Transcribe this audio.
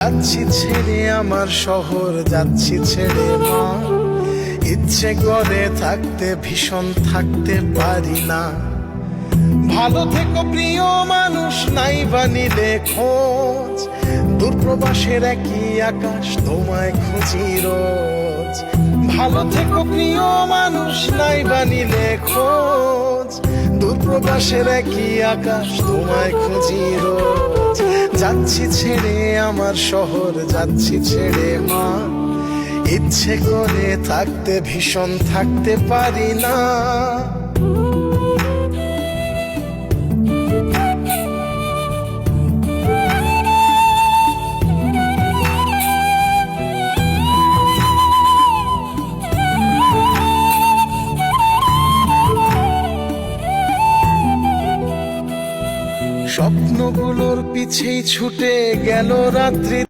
যাচ্ছি ছেড়ে আমার শহর, যাচ্ছি ছেড়ে মা। ইচ্ছে করে থাকতে ভীষণ থাকতে পারি না। ভালো থেকো প্রিয় মানুষ, নাই বানিলে খোঁজ। দূরপ্রবাসের একই আকাশ, তোমায় খুঁজি রোজ। ভালো থেকো প্রিয় মানুষ, নাই বানিলে খোঁজ। দূরপ্রবাসের একই আকাশ, তোমায় খুঁজি রোজ। যাচ্ছি ছেড়ে আমার শহর, যাচ্ছি ছেড়ে মা। ইচ্ছে করে থাকতে ভীষণ থাকতে পারি না। স্বপ্নগুলোর পিছেই ছুটে গেল রাত্রি।